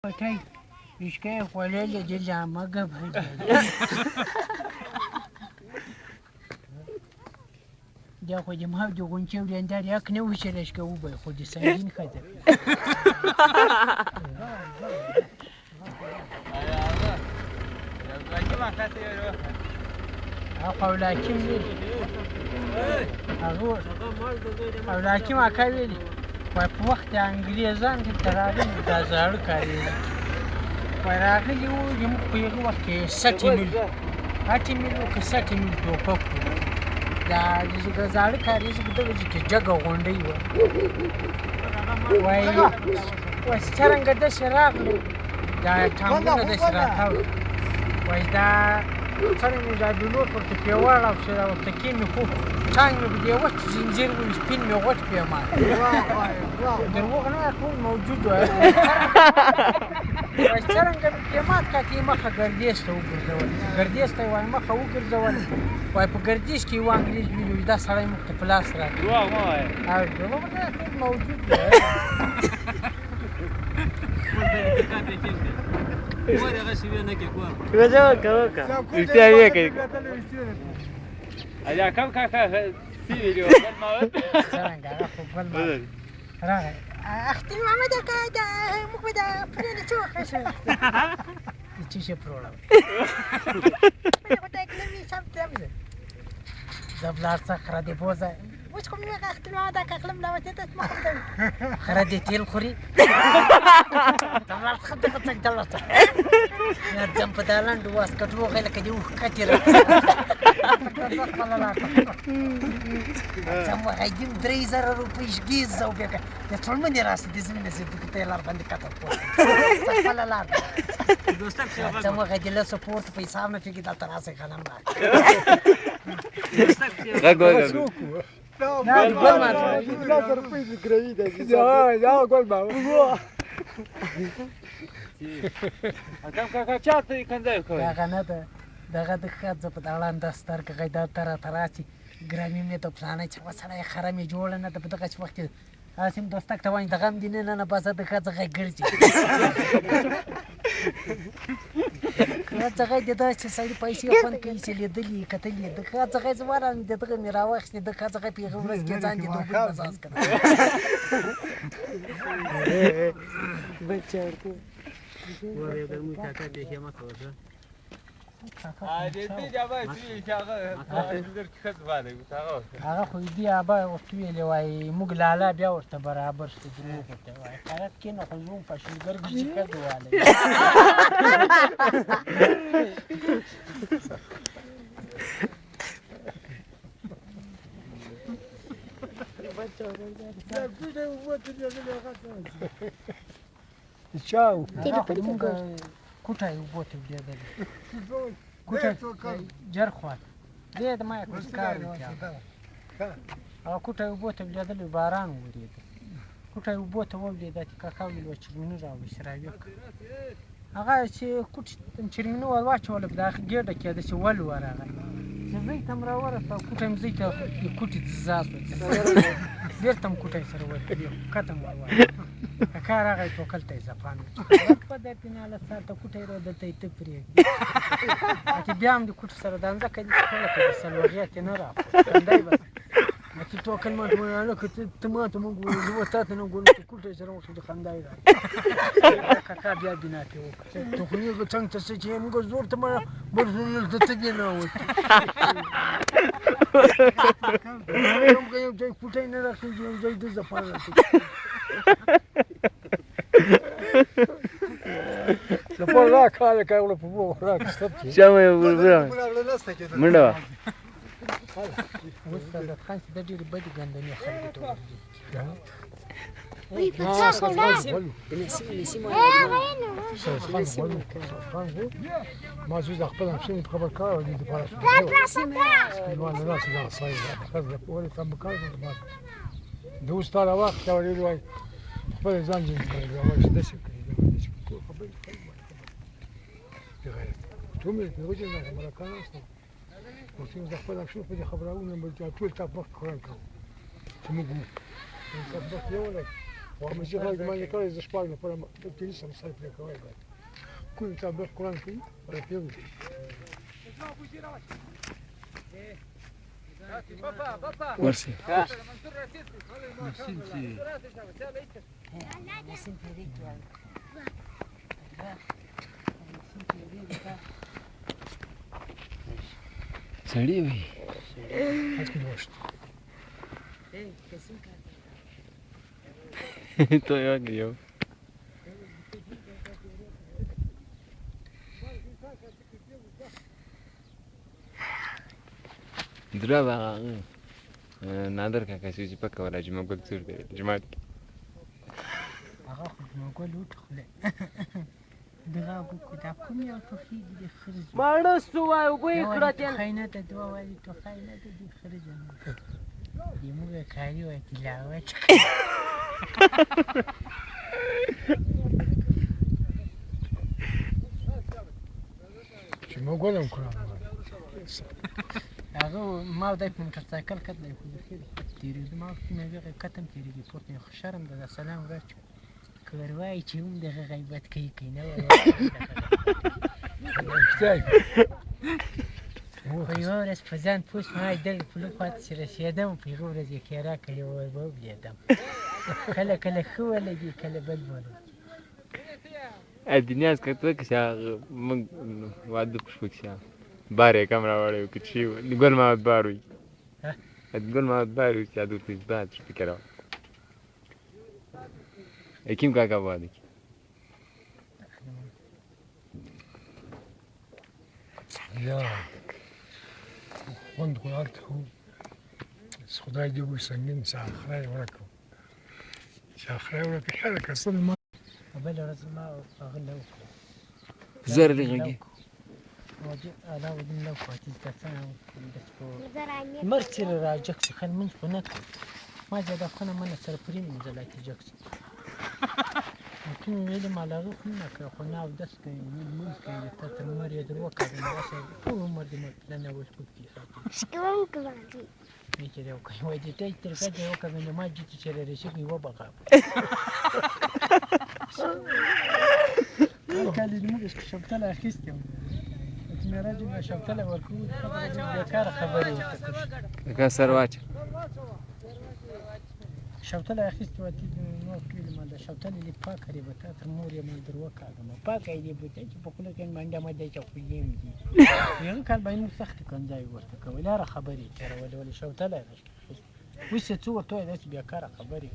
پټۍ ویشکۍ خوړلې د جامه ګبرې دا خو د ما د غونچې ورېندار یاک نه وو چې لږکه وبه خو د سنګین ښځه قولاکیم ویلي هغه قولاکیم اکا ویلي وایي په وخت د انګریزان دلته راغلي دا زاړه کارېږي وایي راغلي وو زموږ په هغه وخت کې 60 میل وو که 60 میل ټوپک وو دا زاړه کارېږي په دغه ځای کې جګه غونډۍ وه وایي څرنګه داسې راغلو دا ټانګونه داسې راتاو وایي دا څرنګه دا بلور ورته پرې واړاو چې را ورته کېنو خو ټانګ مې په دې وچ زنځیر وو سپین مې غوټ پرېمات دروغ نه ټول موجود وای وایي څرنګه مې پرېمات کړه چې یې مخه ګردیز ته وګرځول ګردیز ته یې وایي مخه وګرځول وایي په ګردیز کې یو انګریز ویلي دا سړی موږ ته په لاس راکړي دروغ مه وایه دروغ نه ټول موجود وای Ori aga si viene que cuál. Cosa boca. Usted había que. Allá acá sí video. څرنګه هغه خو بل راغی اختي محمد اکا دا موږ به دا پرېنه څه وخت څه شي پروړم خو دا کلمې سم تمزه زه بلار څه خره دې بوزه اوس خو مې اختي محمد اکا خلم لا وته ته ما خره دې تیل خوري دلار څه دغه څنګه دلار څه یا ځم په دالند واس کټو غل کې یو کټیر څنګه هاجم 3000 روپۍ شګیز زو بیا د ټول منی راس دې زمینه سي د تیلار باندې کټر پوه څه لار دوستان څنګه غدله سپورت پیسې مې فکر دا تراسه خلم را Gago. نه ګل ما 1000 روپۍ دې ګروي ده یا ګل ما Там как чаты и канзай ходит. دغه نه ده دغه د ښځه په دالند سترګې غیدا تراسي ګرامي مې ته پلانې چې وسړی خره مې جوړه نه ده په دغه وخت کې اسیم دوستک ته وایي دغه هم دې نه نه بس د ښځه غږ ګرځي ښځه غږ د داسې سړي پیسې خوند کوي چې لیدلي یې کتلي د ښځه غږ زما د دغه مې راواخیستې د ښځه غږ په هغه ورځ کې ځان دې دوبۍ مزاز کړه Ori aga muy caca de que más cosa. هغه خو دې ابا ورته ویلې وایي موږ لالا بیا ورته برابر شو دروغ ورته وایي خیرات کېنه خو زموږ پشنګر دي چې ښځې والی چاو هغه خو زموږ کوټه یې اوبو ته ولیدلې کوټه جر خوات دې د ما کوم کار وکړ هغه کوټه یې اوبو ته ولیدلې باران ورېده کوټه یې اوبو ته ولیده چې کاکا ویل و چرمینو راویست راویې هغه چې چرمینو ور واچوله په دغه ګېډه کې داسې ول ورغی چې زوی ته م راورسته کوټه مې زوی ته کوټې ځا شوه بېرته م کوټه یې سره ورکړې کته م ور کاکا راغی ټوکل ته یې زپان په دې پیناله ساته کوټه یې دلته یې ته پرېږدي چې بیا هم د کوټې سره دا ځمکه دې خپله کړې سلوغیات یې نه راغله کنډی بس چې ټوکل ماته ویل که ته ماته موږ ویل زه تا ته نه ګورم چې کوټه یې سره وکړې د خندا یې راغله کاکا بیا بنا ته وکړه ته خو یې څنګه ته څه چې موږ زور ته ما برزونل ته ته دې نه وکړې یو ځای کوټه یې نه راخېږي یو ځای د زپان راخېږي لپاره را کار کوله په وو را کستب Chama eu vou ver. Manda. اوس د خان د ډېرې بدې ګندنې خلکو ته ورځي ما زوی د خپل همسایه په خبر کار دي د پاره شو ما نه راځي دا صحیح ده خزه په ور سم کار کوي ما دوست تا وخت دا ویل وای خپل ځان جن کوي دا وای د څه کوي د څه کوي خبر کوي ته مې وځي نه مړه کانه ورته د خپل همسایه په خبرونه مې ټول تا په خبر کاوه چې موږ ته په یو وهم الشيخ ما يقرأ إذا شبابنا فلما تجلس مسافر كواي كل كتاب القرآن فيه ولا فيه مرسي سړی وي حسب الوشت ته یو درا با نادر کاکا چې پکه ولا جمعه ګل څور دی جمعه هغه خو نو ګل وټخله دغه کو دا کوم یو توخی دي خرج ماړه سو وای وګي کړه تل خاينه ته دوا وایي تو خاينه ته دي خرج نه یمو کاری وای تلاوت شو ما أقولهم كلام هغه ما د موټر سایکل کتل خو د خیر تیری ما مې هغه کتم تیری پورته شرم د سلام راچ کوروای چې هم دغه غیبت کوي نه وای كتاب خو یو ورځ په ځان پوس ما دل په لوخات چې رسیدم په یو ورځ یې کیرا کړی وای به بلیدم کله کله خو ولګي کله بد وله ادیناس کته چې موږ واده پښو کې بارې کمره وړو کې چې ګل ما باروي ګل ما باروي چې د دې بعد فکر اكيم كاكا بادي يا وند قلت هو خداي يجيبوا يسنين ساخراي وركو ساخراي وركو حالك اصلا ما بل ورځ ما اغلو زر دغه واجب انا ودن لو فاتي تساو دسكو مرسل راجك خل من قنات ما جا دخلنا من سرپرين من زلايتي جاكس لكن ویل ما لاغو خنا که خو ناو دس کوي من کوي ته تر مور یې درو کړم واسه ټول عمر دې مت نه وښ کو کی شكرا كلامي می چې یو کوي وای دې ته تر کده یو کمنه ما دې چې لري شي و بقا کله دې موږ شپتل اخیستم چې مې راځي ما شپتل ورکو خبره دې بیکاره خبره وکړه کا سرواچ شوتل اخیست و تی نو کلی ما دا شوتل لی پاک کړی به تر مور یې ما درو کاغم پاک یې به ته چې په کله کې منډه ما دی چې خو یې دي یو کال به نو سخت کنځای ورته کول را خبرې تر ولې شوتل اخیست وسه څو ته دې بیا کار خبرې